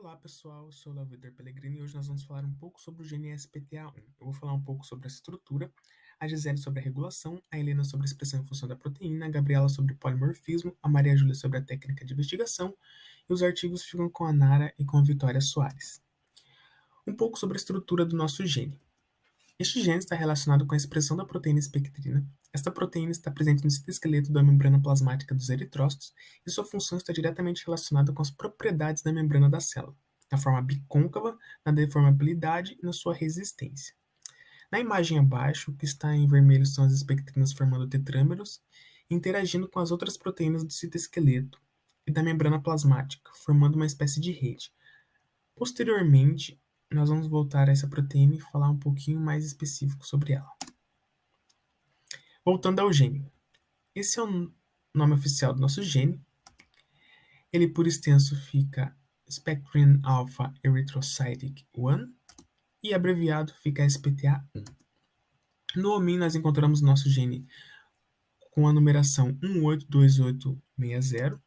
Olá pessoal, eu sou o Léo Vitor Pellegrini e hoje nós vamos falar um pouco sobre o gene SPTA1. Eu vou falar um pouco sobre a estrutura, a Gisele sobre a regulação, a Helena sobre a expressão em função da proteína, a Gabriela sobre polimorfismo, a Maria Júlia sobre a técnica de investigação e os artigos ficam com a Nara e com a Vitória Soares. Um pouco sobre a estrutura do nosso gene. Este gene está relacionado com a expressão da proteína espectrina. Esta proteína está presente no citoesqueleto da membrana plasmática dos eritrócitos e sua função está diretamente relacionada com as propriedades da membrana da célula, na forma bicôncava, na deformabilidade e na sua resistência. Na imagem abaixo, o que está em vermelho são as espectrinas formando tetrâmeros, interagindo com as outras proteínas do citoesqueleto e da membrana plasmática, formando uma espécie de rede. Posteriormente, nós vamos voltar a essa proteína e falar um pouquinho mais específico sobre ela. Voltando ao gene. Esse é o nome oficial do nosso gene. Ele, por extenso, fica Spectrin Alpha Erythrocytic 1 e abreviado fica SPTA1. No homem, nós encontramos nosso gene com a numeração 182860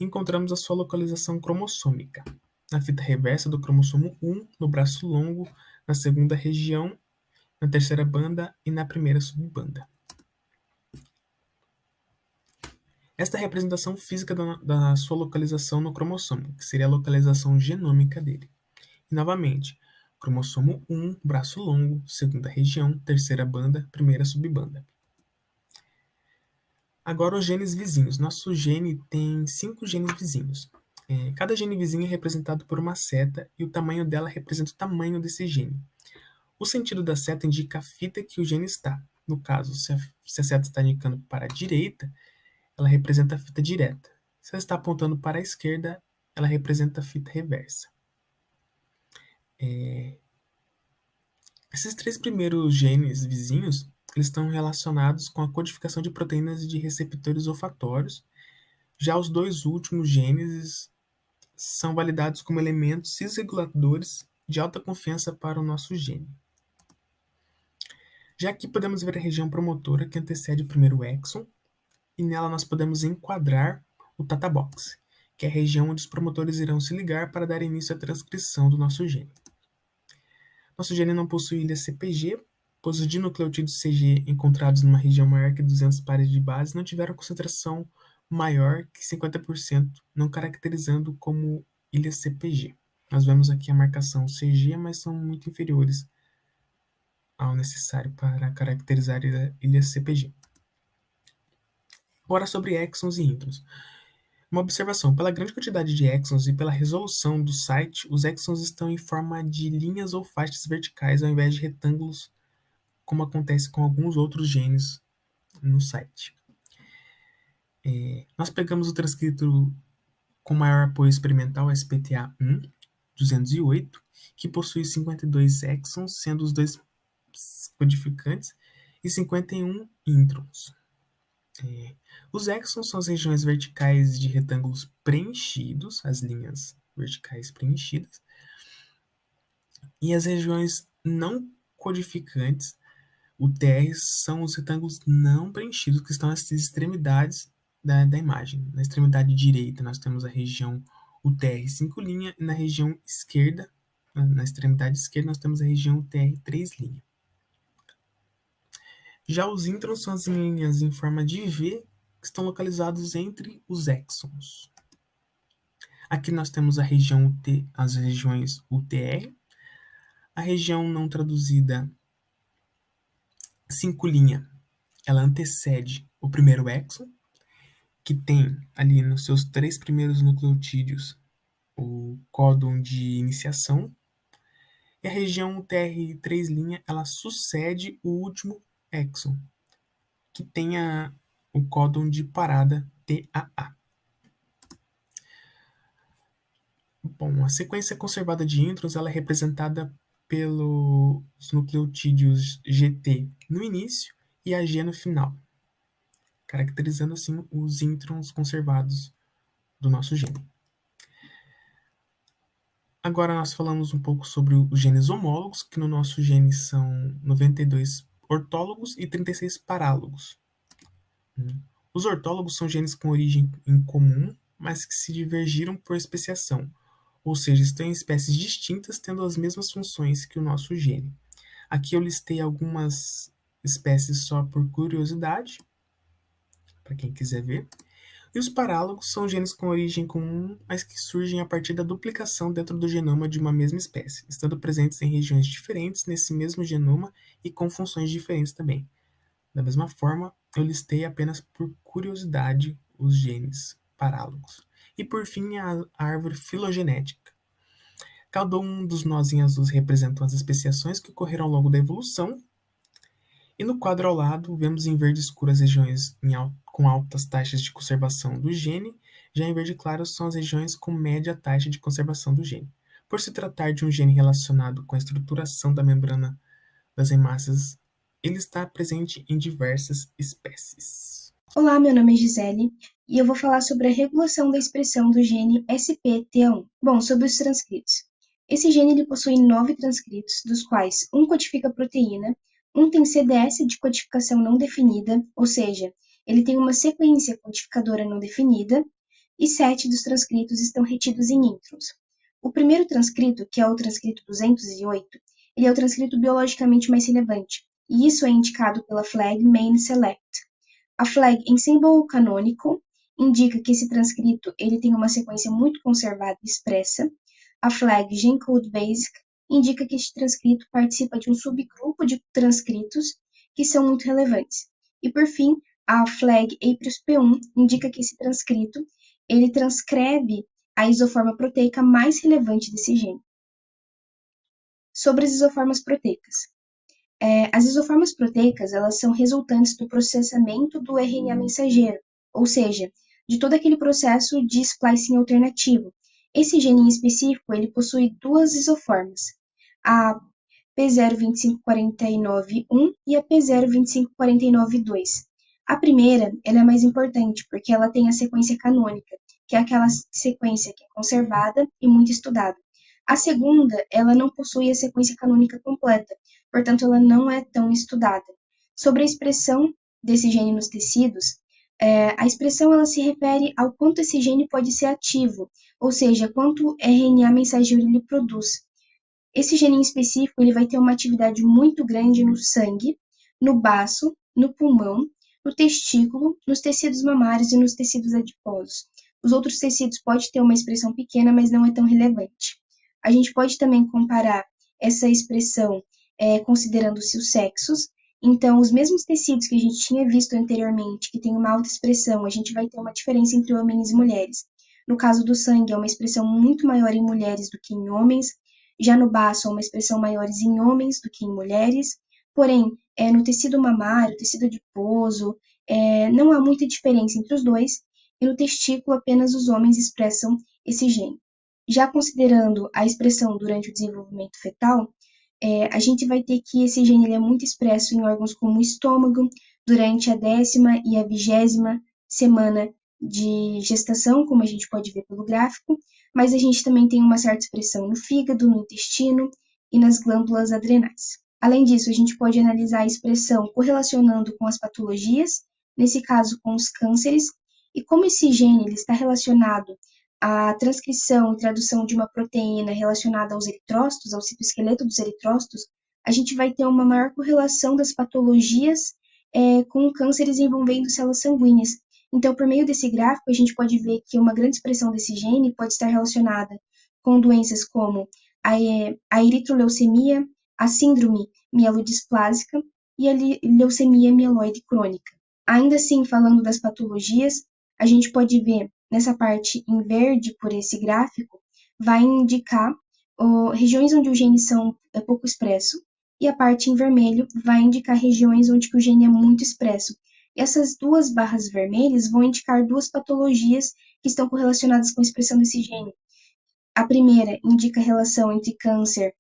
e encontramos a sua localização cromossômica na fita reversa do cromossomo 1, no braço longo, na segunda região, na terceira banda e na primeira subbanda. Esta é a representação física da sua localização no cromossomo, que seria a localização genômica dele. E, novamente, cromossomo 1, braço longo, segunda região, terceira banda, primeira subbanda. Agora os genes vizinhos. Nosso gene tem 5 genes vizinhos. Cada gene vizinho é representado por uma seta e o tamanho dela representa o tamanho desse gene. O sentido da seta indica a fita que o gene está. No caso, se a seta está indicando para a direita, ela representa a fita direta. Se ela está apontando para a esquerda, ela representa a fita reversa. Esses 3 primeiros genes vizinhos, eles estão relacionados com a codificação de proteínas de receptores olfatórios. Já os 2 últimos genes são validados como elementos cisreguladores de alta confiança para o nosso gene. Já aqui podemos ver a região promotora que antecede o primeiro exon, e nela nós podemos enquadrar o Tata Box, que é a região onde os promotores irão se ligar para dar início à transcrição do nosso gene. Nosso gene não possui ilha CpG, pois os dinucleotídeos CG encontrados numa região maior que 200 pares de base não tiveram concentração maior que 50%, não caracterizando como ilha CpG. Nós vemos aqui a marcação CG, mas são muito inferiores ao necessário para caracterizar a ilha CpG. Agora sobre exons e introns. Uma observação: pela grande quantidade de exons e pela resolução do site, os exons estão em forma de linhas ou faixas verticais ao invés de retângulos, como acontece com alguns outros genes no site. Nós pegamos o transcrito com maior apoio experimental SPTA1 208, que possui 52 exons, sendo os 2 codificantes, e 51 introns. Os exons são as regiões verticais de retângulos preenchidos, as linhas verticais preenchidas, e as regiões não codificantes, o TR, são os retângulos não preenchidos, que estão nas extremidades da imagem. Na extremidade direita nós temos a região UTR 5', e na região esquerda, na extremidade esquerda, nós temos a região UTR 3'. Já os introns são as linhas em forma de V que estão localizados entre os exons. Aqui nós temos a região UT, as regiões UTR, a região não traduzida 5', ela antecede o primeiro exon, que tem ali nos seus 3 primeiros nucleotídeos o códon de iniciação, e a região TR3', ela sucede o último exon, que tem o códon de parada TAA. Bom, a sequência conservada de introns ela é representada pelos nucleotídeos GT no início e AG no final, caracterizando assim os introns conservados do nosso gene. Agora nós falamos um pouco sobre os genes homólogos, que no nosso gene são 92 ortólogos e 36 parálogos. Os ortólogos são genes com origem em comum, mas que se divergiram por especiação. ou seja, estão em espécies distintas tendo as mesmas funções que o nosso gene. Aqui eu listei algumas espécies só por curiosidade, para quem quiser ver. E os parálogos são genes com origem comum, mas que surgem a partir da duplicação dentro do genoma de uma mesma espécie, estando presentes em regiões diferentes nesse mesmo genoma e com funções diferentes também. Da mesma forma, eu listei apenas por curiosidade os genes parálogos. E por fim, a árvore filogenética. Cada um dos nós em azul representam as especiações que ocorreram ao longo da evolução. E no quadro ao lado, vemos em verde escuro as regiões com altas taxas de conservação do gene, já em verde claro são as regiões com média taxa de conservação do gene. Por se tratar de um gene relacionado com a estruturação da membrana das hemácias, ele está presente em diversas espécies. Olá, meu nome é Gisele e eu vou falar sobre a regulação da expressão do gene SPTA1. Bom, sobre os transcritos. Esse gene ele possui 9 transcritos, dos quais um codifica a proteína, um tem CDS de codificação não definida, ou seja, ele tem uma sequência codificadora não definida, e 7 dos transcritos estão retidos em introns. O primeiro transcrito, que é o transcrito 208, ele é o transcrito biologicamente mais relevante, e isso é indicado pela flag main select. A flag em símbolo canônico indica que esse transcrito ele tem uma sequência muito conservada e expressa. A flag GenCode Basic indica que este transcrito participa de um subgrupo de transcritos que são muito relevantes. E por fim, a flag APRIS-P1 indica que esse transcrito ele transcreve a isoforma proteica mais relevante desse gene. Sobre as isoformas proteicas. As isoformas proteicas elas são resultantes do processamento do RNA mensageiro, ou seja, de todo aquele processo de splicing alternativo. Esse gene em específico ele possui duas isoformas, a P02549-1 e a P02549-2. A primeira ela é mais importante porque ela tem a sequência canônica, que é aquela sequência que é conservada e muito estudada. A segunda, ela não possui a sequência canônica completa, portanto, ela não é tão estudada. Sobre a expressão desse gene nos tecidos, a expressão ela se refere ao quanto esse gene pode ser ativo, ou seja, quanto RNA mensageiro ele produz. Esse gene em específico ele vai ter uma atividade muito grande no sangue, no baço, no pulmão, no testículo, nos tecidos mamários e nos tecidos adiposos. Os outros tecidos podem ter uma expressão pequena, mas não é tão relevante. A gente pode também comparar essa expressão considerando-se os sexos. Então, os mesmos tecidos que a gente tinha visto anteriormente, que tem uma alta expressão, a gente vai ter uma diferença entre homens e mulheres. No caso do sangue, é uma expressão muito maior em mulheres do que em homens. Já no baço, é uma expressão maior em homens do que em mulheres. Porém, no tecido mamário, tecido adiposo, não há muita diferença entre os dois. E no testículo, apenas os homens expressam esse gene. Já considerando a expressão durante o desenvolvimento fetal, a gente vai ter que esse gene ele é muito expresso em órgãos como o estômago, durante a 10ª e a 20ª semana de gestação, como a gente pode ver pelo gráfico, mas a gente também tem uma certa expressão no fígado, no intestino e nas glândulas adrenais. Além disso, a gente pode analisar a expressão correlacionando com as patologias, nesse caso com os cânceres, e como esse gene ele está relacionado à transcrição e tradução de uma proteína relacionada aos eritrócitos, ao citoesqueleto dos eritrócitos, a gente vai ter uma maior correlação das patologias com cânceres envolvendo células sanguíneas. Então, por meio desse gráfico, a gente pode ver que uma grande expressão desse gene pode estar relacionada com doenças como a eritroleucemia, a síndrome mielodisplásica e a leucemia mieloide crônica. Ainda assim, falando das patologias, a gente pode ver nessa parte em verde por esse gráfico, vai indicar regiões onde o gene é pouco expresso, e a parte em vermelho vai indicar regiões onde o gene é muito expresso. Essas duas barras vermelhas vão indicar duas patologias que estão correlacionadas com a expressão desse gene. A primeira indica a relação entre câncer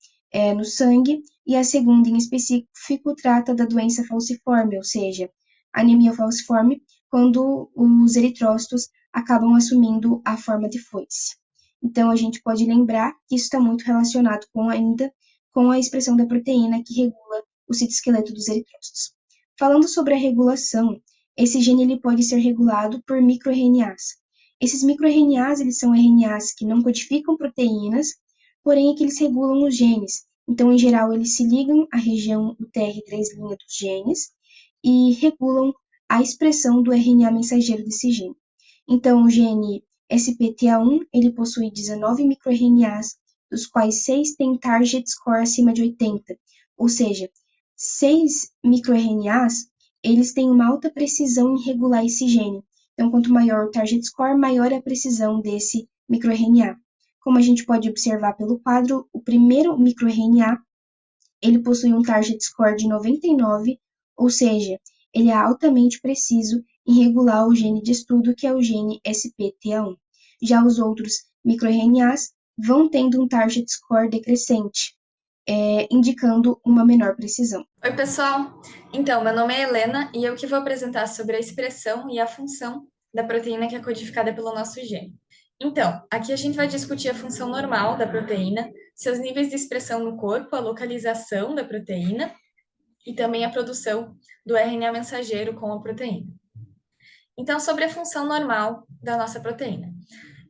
no sangue, e a segunda, em específico, trata da doença falciforme, ou seja, anemia falciforme, quando os eritrócitos acabam assumindo a forma de foice. Então, a gente pode lembrar que isso está muito relacionado ainda com a expressão da proteína que regula o citoesqueleto dos eritrócitos. Falando sobre a regulação, esse gene ele pode ser regulado por microRNAs. Esses microRNAs, eles são RNAs que não codificam proteínas, porém é que eles regulam os genes. Então, em geral, eles se ligam à região do TR3' dos genes e regulam a expressão do RNA mensageiro desse gene. Então, o gene SPTA1, ele possui 19 microRNAs, dos quais 6 têm target score acima de 80, ou seja, 6 microRNAs, eles têm uma alta precisão em regular esse gene. Então, quanto maior o target score, maior é a precisão desse microRNA. Como a gente pode observar pelo quadro, o primeiro microRNA, ele possui um target score de 99, ou seja, ele é altamente preciso em regular o gene de estudo, que é o gene SPTA1. Já os outros microRNAs vão tendo um target score decrescente, indicando uma menor precisão. Oi, pessoal! Então, meu nome é Helena e eu que vou apresentar sobre a expressão e a função da proteína que é codificada pelo nosso gene. Então, aqui a gente vai discutir a função normal da proteína, seus níveis de expressão no corpo, a localização da proteína e também a produção do RNA mensageiro com a proteína. Então, sobre a função normal da nossa proteína.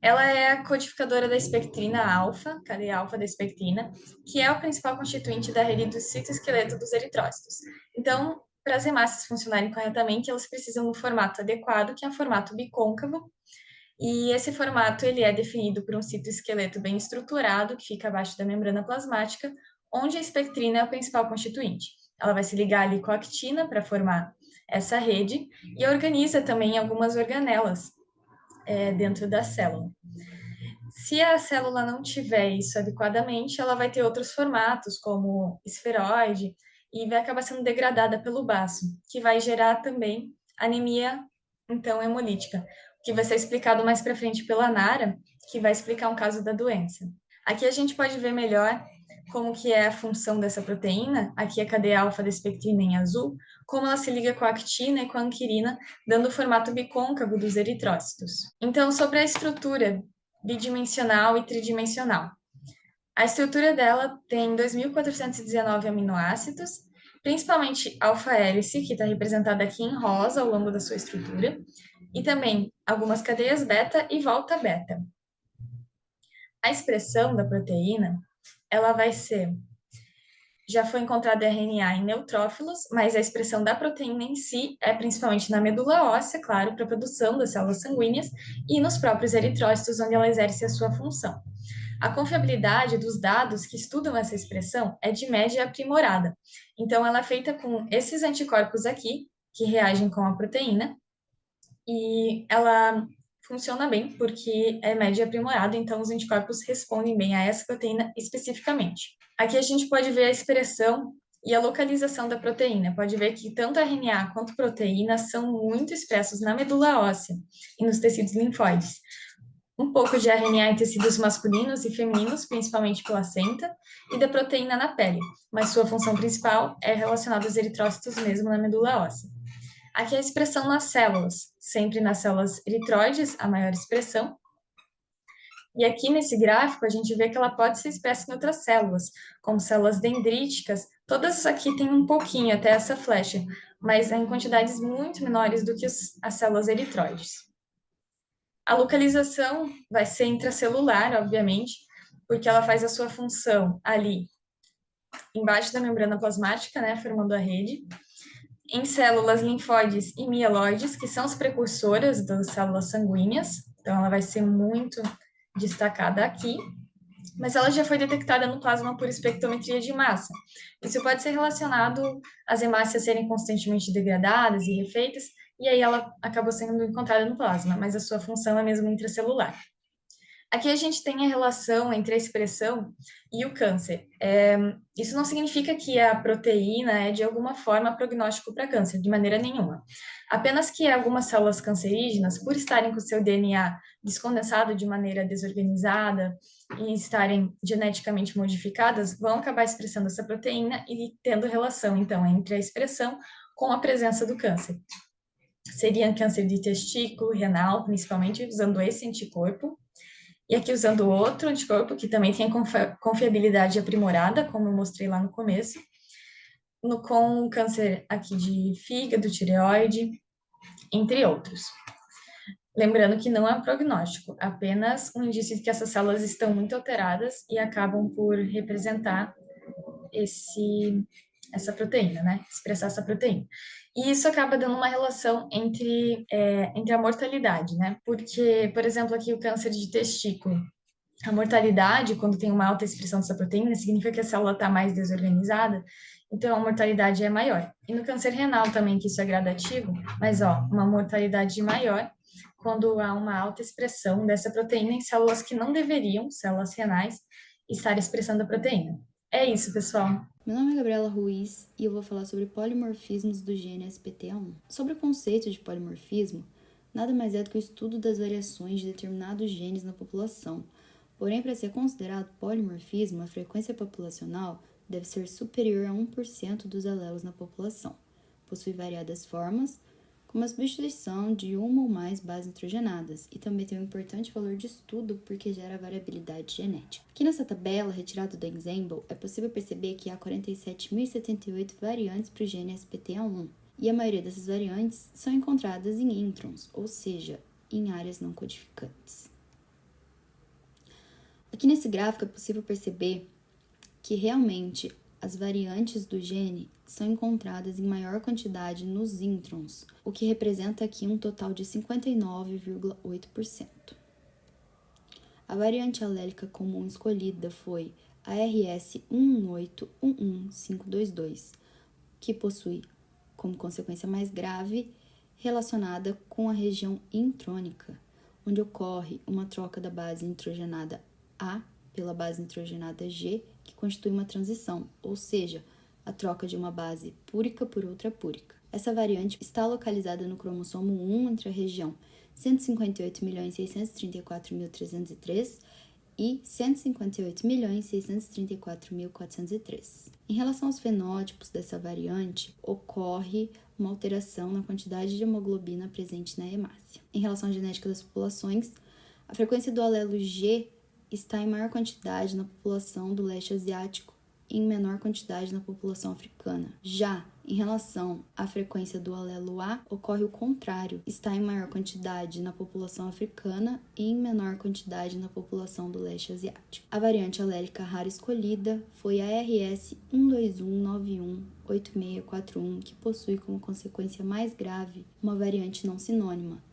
Ela é a codificadora da espectrina alfa, cadeia alfa da espectrina, que é o principal constituinte da rede do citoesqueleto dos eritrócitos. Então, para as hemácias funcionarem corretamente, elas precisam de um formato adequado, que é o formato bicôncavo, e esse formato ele é definido por um citoesqueleto bem estruturado, que fica abaixo da membrana plasmática, onde a espectrina é o principal constituinte. Ela vai se ligar ali com a actina para formar essa rede, e organiza também algumas organelas dentro da célula. Se a célula não tiver isso adequadamente, ela vai ter outros formatos, como esferoide, e vai acabar sendo degradada pelo baço, que vai gerar também anemia, então, hemolítica, que vai ser explicado mais para frente pela Nara, que vai explicar um caso da doença. Aqui a gente pode ver melhor como que é a função dessa proteína, aqui a cadeia alfa da espectrina em azul, como ela se liga com a actina e com a anquirina, dando o formato bicôncavo dos eritrócitos. Então, sobre a estrutura bidimensional e tridimensional. A estrutura dela tem 2.419 aminoácidos, principalmente alfa-hélice, que está representada aqui em rosa ao longo da sua estrutura, e também algumas cadeias beta e volta beta. A expressão da proteína, ela vai ser... Já foi encontrado RNA em neutrófilos, mas a expressão da proteína em si é principalmente na medula óssea, claro, para a produção das células sanguíneas, e nos próprios eritrócitos, onde ela exerce a sua função. A confiabilidade dos dados que estudam essa expressão é de média aprimorada. Então, ela é feita com esses anticorpos aqui, que reagem com a proteína, e ela funciona bem porque é média aprimorada, então os anticorpos respondem bem a essa proteína especificamente. Aqui a gente pode ver a expressão e a localização da proteína. Pode ver que tanto RNA quanto proteína são muito expressos na medula óssea e nos tecidos linfóides. Um pouco de RNA em tecidos masculinos e femininos, principalmente placenta, e da proteína na pele, mas sua função principal é relacionada aos eritrócitos mesmo na medula óssea. Aqui é a expressão nas células, sempre nas células eritroides, a maior expressão. E aqui nesse gráfico a gente vê que ela pode ser expressa em outras células, como células dendríticas. Todas aqui tem um pouquinho, até essa flecha, mas em quantidades muito menores do que as células eritroides. A localização vai ser intracelular, obviamente, porque ela faz a sua função ali embaixo da membrana plasmática, né, formando a rede, em células linfóides e mieloides, que são as precursoras das células sanguíneas, então ela vai ser muito destacada aqui, mas ela já foi detectada no plasma por espectrometria de massa. Isso pode ser relacionado às hemácias serem constantemente degradadas e refeitas, e aí ela acabou sendo encontrada no plasma, mas a sua função é mesmo intracelular. Aqui a gente tem a relação entre a expressão e o câncer. Isso não significa que a proteína é, de alguma forma, prognóstico para câncer, de maneira nenhuma. Apenas que algumas células cancerígenas, por estarem com seu DNA descondensado de maneira desorganizada e estarem geneticamente modificadas, vão acabar expressando essa proteína e tendo relação, então, entre a expressão com a presença do câncer. Seria câncer de testículo, renal, principalmente, usando esse anticorpo. E aqui usando outro anticorpo, que também tem confiabilidade aprimorada, como eu mostrei lá no começo, com câncer aqui de fígado, tireoide, entre outros. Lembrando que não é um prognóstico, apenas um indício de que essas células estão muito alteradas e acabam por representar essa proteína, né? Expressar essa proteína. E isso acaba dando uma relação entre a mortalidade, né? Porque, por exemplo, aqui o câncer de testículo, a mortalidade, quando tem uma alta expressão dessa proteína, significa que a célula está mais desorganizada, então a mortalidade é maior. E no câncer renal também, que isso é gradativo, mas uma mortalidade maior quando há uma alta expressão dessa proteína em células que não deveriam, células renais, estar expressando a proteína. É isso, pessoal. Meu nome é Gabriela Ruiz e eu vou falar sobre polimorfismos do gene SPTA1. Sobre o conceito de polimorfismo, nada mais é do que o estudo das variações de determinados genes na população. Porém, para ser considerado polimorfismo, a frequência populacional deve ser superior a 1% dos alelos na população. Possui variadas formas, como a substituição de uma ou mais bases nitrogenadas, e também tem um importante valor de estudo porque gera variabilidade genética. Aqui nessa tabela, retirada do Ensemble, é possível perceber que há 47.078 variantes para o gene SPTA1, e a maioria dessas variantes são encontradas em introns, ou seja, em áreas não codificantes. Aqui nesse gráfico é possível perceber que realmente as variantes do gene são encontradas em maior quantidade nos introns, o que representa aqui um total de 59,8%. A variante alélica comum escolhida foi a RS11811522, que possui como consequência mais grave relacionada com a região intrônica, onde ocorre uma troca da base nitrogenada A pela base nitrogenada G, que constitui uma transição, ou seja, a troca de uma base púrica por outra púrica. Essa variante está localizada no cromossomo 1 entre a região 158.634.303 e 158.634.403. Em relação aos fenótipos dessa variante, ocorre uma alteração na quantidade de hemoglobina presente na hemácia. Em relação à genética das populações, a frequência do alelo G está em maior quantidade na população do leste asiático e em menor quantidade na população africana. Já em relação à frequência do alelo A, ocorre o contrário, está em maior quantidade na população africana e em menor quantidade na população do leste asiático. A variante alélica rara escolhida foi a RS121918641, que possui como consequência mais grave uma variante não sinônima,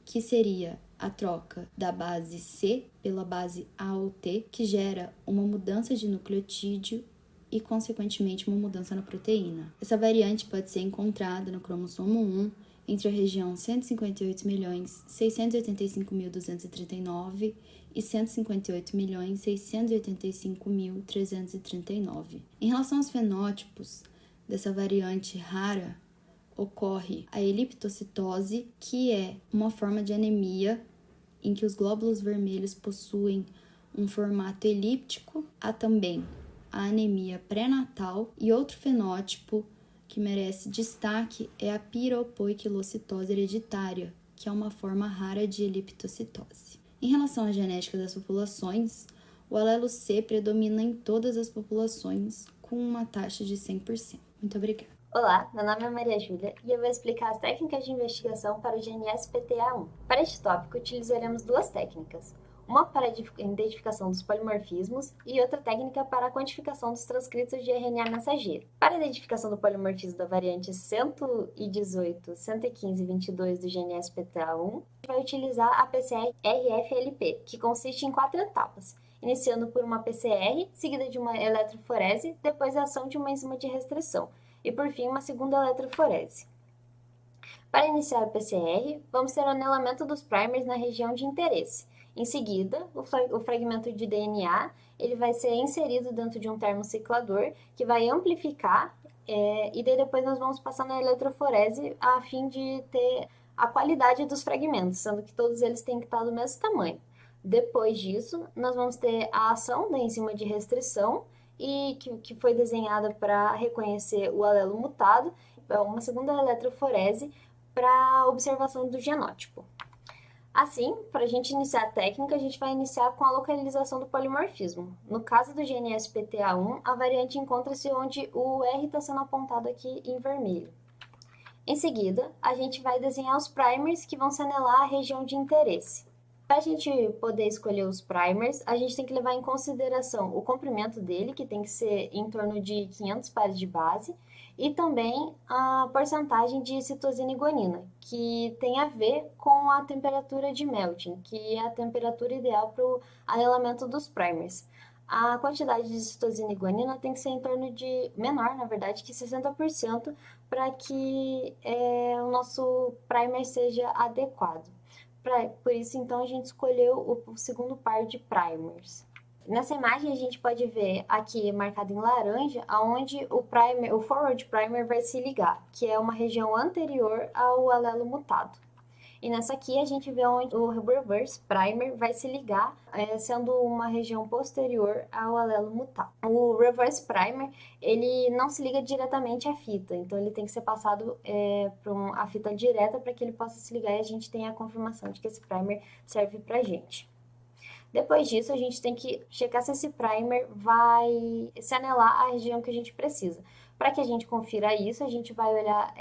que seria a troca da base C pela base A ou T, que gera uma mudança de nucleotídeo e, consequentemente, uma mudança na proteína. Essa variante pode ser encontrada no cromossomo 1, entre a região 158.685.239 e 158.685.339. Em relação aos fenótipos dessa variante rara, ocorre a eliptocitose, que é uma forma de anemia em que os glóbulos vermelhos possuem um formato elíptico. Há também a anemia pré-natal, e outro fenótipo que merece destaque é a piropoiquilocitose hereditária, que é uma forma rara de eliptocitose. Em relação à genética das populações, o alelo C predomina em todas as populações com uma taxa de 100%. Muito obrigada. Olá, meu nome é Maria Júlia e eu vou explicar as técnicas de investigação para o gene SPTA1. Para este tópico, utilizaremos duas técnicas, uma para a identificação dos polimorfismos e outra técnica para a quantificação dos transcritos de RNA mensageiro. Para a identificação do polimorfismo da variante 118, 115 e 22 do gene SPTA1, a gente vai utilizar a PCR-RFLP, que consiste em 4 etapas, iniciando por uma PCR, seguida de uma eletroforese, depois a ação de uma enzima de restrição, e por fim uma segunda eletroforese. Para iniciar a PCR, vamos ter o anelamento dos primers na região de interesse. Em seguida, o fragmento de DNA ele vai ser inserido dentro de um termociclador que vai amplificar e daí depois nós vamos passar na eletroforese a fim de ter a qualidade dos fragmentos, sendo que todos eles têm que estar do mesmo tamanho. Depois disso, nós vamos ter a ação da enzima de restrição e que foi desenhada para reconhecer o alelo mutado, uma segunda eletroforese para observação do genótipo. Assim, para a gente iniciar a técnica, a gente vai iniciar com a localização do polimorfismo. No caso do gene SPTA1, a variante encontra-se onde o R está sendo apontado aqui em vermelho. Em seguida, a gente vai desenhar os primers que vão se anelar à região de interesse. Para a gente poder escolher os primers, a gente tem que levar em consideração o comprimento dele, que tem que ser em torno de 500 pares de base, e também a porcentagem de citosina e guanina, que tem a ver com a temperatura de melting, que é a temperatura ideal para o anelamento dos primers. A quantidade de citosina e guanina tem que ser em torno de, menor, na verdade, que 60%, para que o nosso primer seja adequado. Por isso, então, a gente escolheu o segundo par de primers. Nessa imagem, a gente pode ver aqui marcado em laranja, aonde o forward primer vai se ligar, que é uma região anterior ao alelo mutado. E nessa aqui a gente vê onde o reverse primer vai se ligar, sendo uma região posterior ao alelo mutado. O reverse primer, ele não se liga diretamente à fita, então ele tem que ser passado para a fita direta para que ele possa se ligar e a gente tenha a confirmação de que esse primer serve para a gente. Depois disso, a gente tem que checar se esse primer vai se anelar à região que a gente precisa. Para que a gente confira isso, a gente vai olhar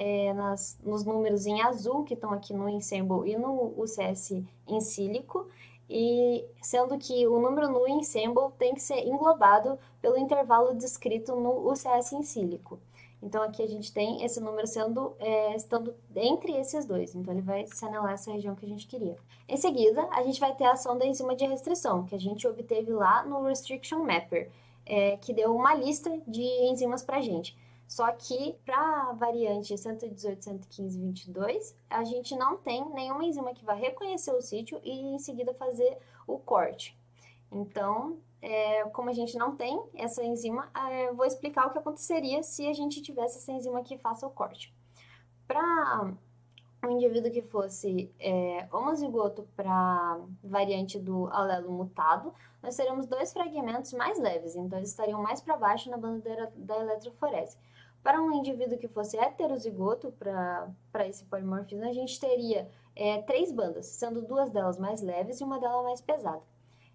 nos números em azul, que estão aqui no Ensemble e no UCS em sílico, e sendo que o número no Ensemble tem que ser englobado pelo intervalo descrito no UCS em sílico. Então, aqui a gente tem esse número estando entre esses dois. Então, ele vai se anelar essa região que a gente queria. Em seguida, a gente vai ter a ação da enzima de restrição, que a gente obteve lá no Restriction Mapper, que deu uma lista de enzimas para a gente. Só que, para a variante 118, 115 e 22, a gente não tem nenhuma enzima que vai reconhecer o sítio e, em seguida, fazer o corte. Então, como a gente não tem essa enzima, vou explicar o que aconteceria se a gente tivesse essa enzima que faça o corte. Para um indivíduo que fosse homozigoto para variante do alelo mutado, nós teremos dois fragmentos mais leves, então eles estariam mais para baixo na bandeira da eletroforese. Para um indivíduo que fosse heterozigoto para esse polimorfismo, a gente teria 3 bandas, sendo 2 delas mais leves e uma delas mais pesada.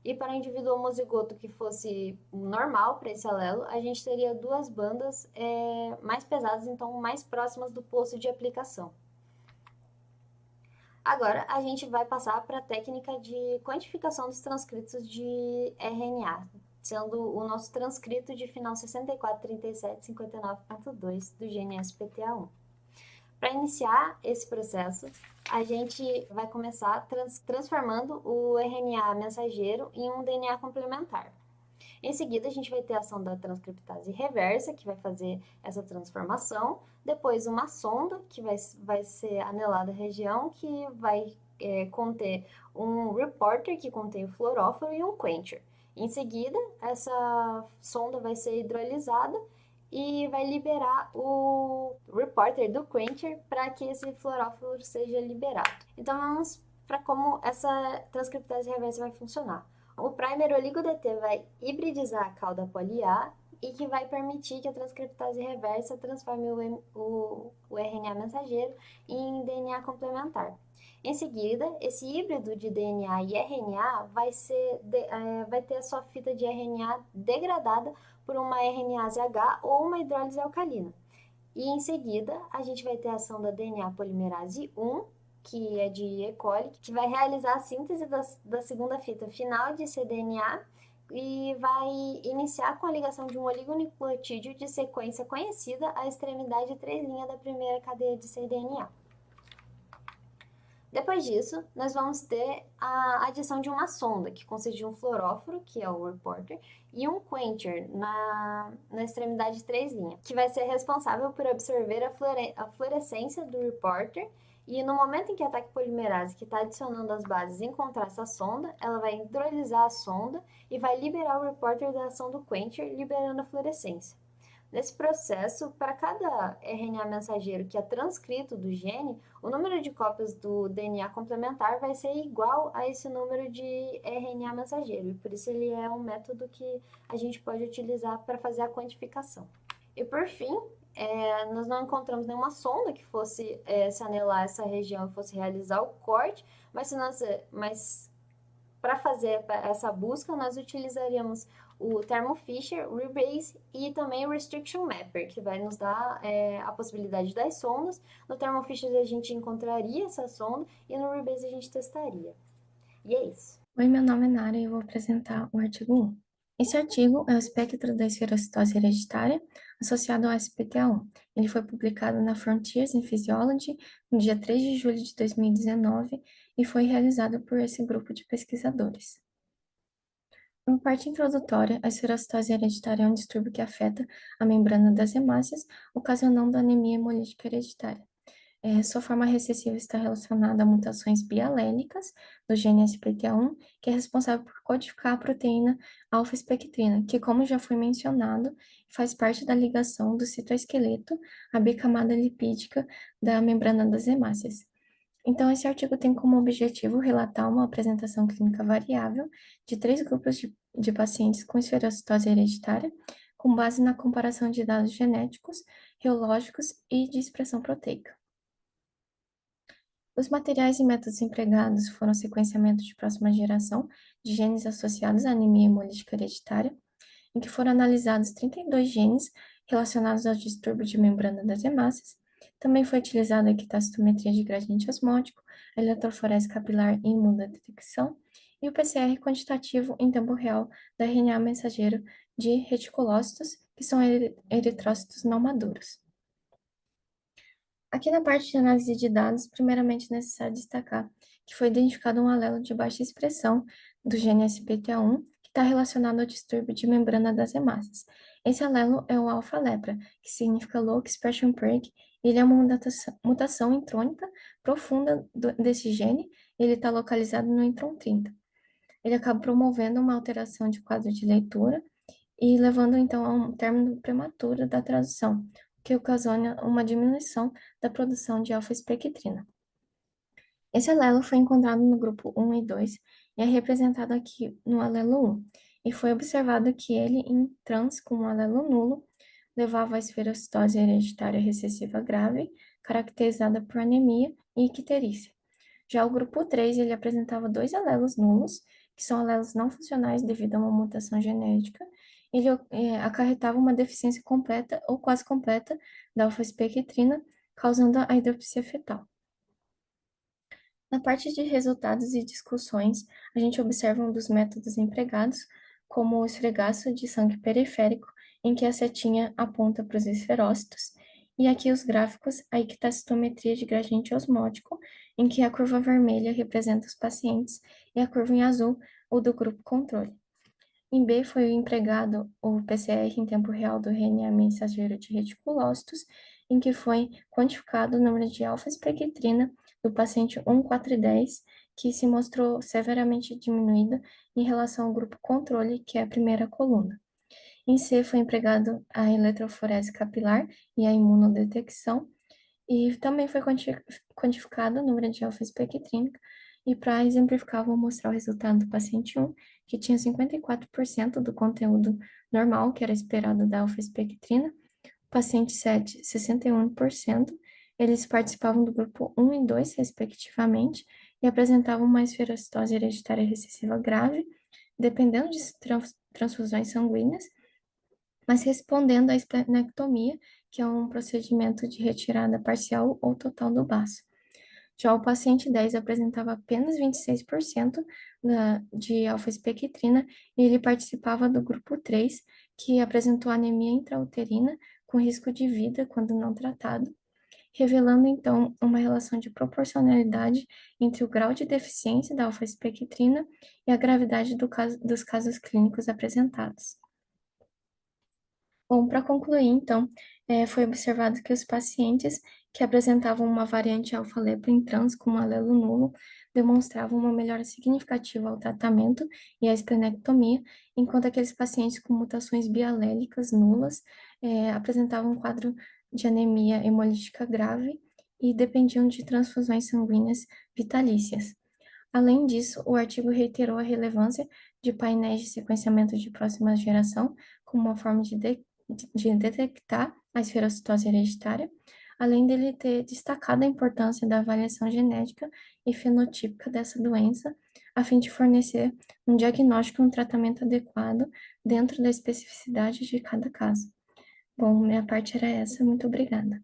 E para o indivíduo homozigoto que fosse normal para esse alelo, a gente teria 2 bandas mais pesadas, então mais próximas do posto de aplicação. Agora, a gente vai passar para a técnica de quantificação dos transcritos de RNA, sendo o nosso transcrito de final 643759.2 do GNSPTA1. Para iniciar esse processo, a gente vai começar transformando o RNA mensageiro em um DNA complementar. Em seguida, a gente vai ter a ação da transcriptase reversa, que vai fazer essa transformação. Depois, uma sonda, que vai ser anelada à região, que vai conter um reporter, que contém o fluoróforo, e um quencher. Em seguida, essa sonda vai ser hidrolisada e vai liberar o reporter do quencher para que esse fluoróforo seja liberado. Então, vamos para como essa transcriptase reversa vai funcionar. O primer oligo-DT vai hibridizar a cauda poli-A e que vai permitir que a transcriptase reversa transforme o RNA mensageiro em DNA complementar. Em seguida, esse híbrido de DNA e RNA vai ter a sua fita de RNA degradada por uma RNase H ou uma hidrólise alcalina. E em seguida, a gente vai ter a ação da DNA polimerase 1, que é de E. coli, que vai realizar a síntese da segunda fita final de cDNA e vai iniciar com a ligação de um oligonucleotídeo de sequência conhecida à extremidade 3' da primeira cadeia de cDNA. Depois disso, nós vamos ter a adição de uma sonda, que consiste de um fluoróforo, que é o reporter, e um quencher na extremidade 3', que vai ser responsável por absorver a fluorescência do reporter. E no momento em que a TAC polimerase, que está adicionando as bases, encontrar essa sonda, ela vai hidrolisar a sonda e vai liberar o reporter da ação do quencher, liberando a fluorescência. Nesse processo, para cada RNA mensageiro que é transcrito do gene, o número de cópias do DNA complementar vai ser igual a esse número de RNA mensageiro, e por isso ele é um método que a gente pode utilizar para fazer a quantificação. E por fim, nós não encontramos nenhuma sonda que fosse se anelar essa região e fosse realizar o corte, mas Para fazer essa busca, nós utilizaríamos o Thermo Fisher, Rebase e também o Restriction Mapper, que vai nos dar a possibilidade das sondas. No Thermo Fisher a gente encontraria essa sonda e no Rebase a gente testaria. E é isso. Oi, meu nome é Nara e eu vou apresentar o artigo 1. Esse artigo é o espectro da esferocitose hereditária associado ao SPTA1. Ele foi publicado na Frontiers in Physiology no dia 3 de julho de 2019 e foi realizado por esse grupo de pesquisadores. Uma parte introdutória, a esferocitose hereditária é um distúrbio que afeta a membrana das hemácias, ocasionando anemia hemolítica hereditária. Sua forma recessiva está relacionada a mutações bialélicas do gene SPTA1, que é responsável por codificar a proteína alfa-espectrina, que, como já foi mencionado, faz parte da ligação do citoesqueleto à bicamada lipídica da membrana das hemácias. Então, esse artigo tem como objetivo relatar uma apresentação clínica variável de 3 grupos de pacientes com esferocitose hereditária, com base na comparação de dados genéticos, reológicos e de expressão proteica. Os materiais e métodos empregados foram sequenciamento de próxima geração de genes associados à anemia hemolítica hereditária, em que foram analisados 32 genes relacionados ao distúrbio de membrana das hemácias. Também foi utilizada a equitacitometria de gradiente osmótico, a eletroforese capilar em imunodetecção e o PCR quantitativo em tempo real da RNA mensageiro de reticulócitos, que são eritrócitos não maduros. Aqui na parte de análise de dados, primeiramente é necessário destacar que foi identificado um alelo de baixa expressão do gene SPTA1, que está relacionado ao distúrbio de membrana das hemácias. Esse alelo é o alfa-lepra, que significa Low Expression Break, e ele é uma mutação intrônica profunda desse gene, ele está localizado no intron 30. Ele acaba promovendo uma alteração de quadro de leitura e levando então a um término prematuro da tradução, que ocasiona uma diminuição da produção de alfa-espectrina. Esse alelo foi encontrado no grupo 1 e 2 e é representado aqui no alelo 1, e foi observado que ele, em trans com um alelo nulo, levava a esferocitose hereditária recessiva grave, caracterizada por anemia e icterícia. Já o grupo 3, ele apresentava 2 alelos nulos, que são alelos não funcionais devido a uma mutação genética. Ele acarretava uma deficiência completa ou quase completa da alfa-espectrina, causando a hidropsia fetal. Na parte de resultados e discussões, a gente observa um dos métodos empregados, como o esfregaço de sangue periférico, em que a setinha aponta para os esferócitos, e aqui os gráficos, a equitacitometria de gradiente osmótico, em que a curva vermelha representa os pacientes e a curva em azul, o do grupo controle. Em B foi empregado o PCR em tempo real do RNA mensageiro de reticulócitos, em que foi quantificado o número de alfa-espectrina do paciente 1, 4 e 10, que se mostrou severamente diminuída em relação ao grupo controle, que é a primeira coluna. Em C foi empregado a eletroforese capilar e a imunodetecção, e também foi quantificado o número de alfa-espectrínica, e para exemplificar, vou mostrar o resultado do paciente 1, que tinha 54% do conteúdo normal, que era esperado da alfa-espectrina, o paciente 7, 61%, eles participavam do grupo 1 e 2, respectivamente, e apresentavam uma esferocitose hereditária recessiva grave, dependendo de transfusões sanguíneas, mas respondendo à esplenectomia, que é um procedimento de retirada parcial ou total do baço. Já o paciente 10 apresentava apenas 26% de alfa-espectrina e ele participava do grupo 3, que apresentou anemia intrauterina com risco de vida quando não tratado, revelando então uma relação de proporcionalidade entre o grau de deficiência da alfa-espectrina e a gravidade dos casos clínicos apresentados. Bom, para concluir, então, foi observado que os pacientes que apresentavam uma variante alfa-lepra em trans com um alelo nulo demonstravam uma melhora significativa ao tratamento e à esplenectomia, enquanto aqueles pacientes com mutações bialélicas nulas apresentavam um quadro de anemia hemolítica grave e dependiam de transfusões sanguíneas vitalícias. Além disso, o artigo reiterou a relevância de painéis de sequenciamento de próxima geração como uma forma de detectar a esferocitose hereditária, além dele ter destacado a importância da avaliação genética e fenotípica dessa doença, a fim de fornecer um diagnóstico e um tratamento adequado dentro da especificidade de cada caso. Bom, minha parte era essa, muito obrigada.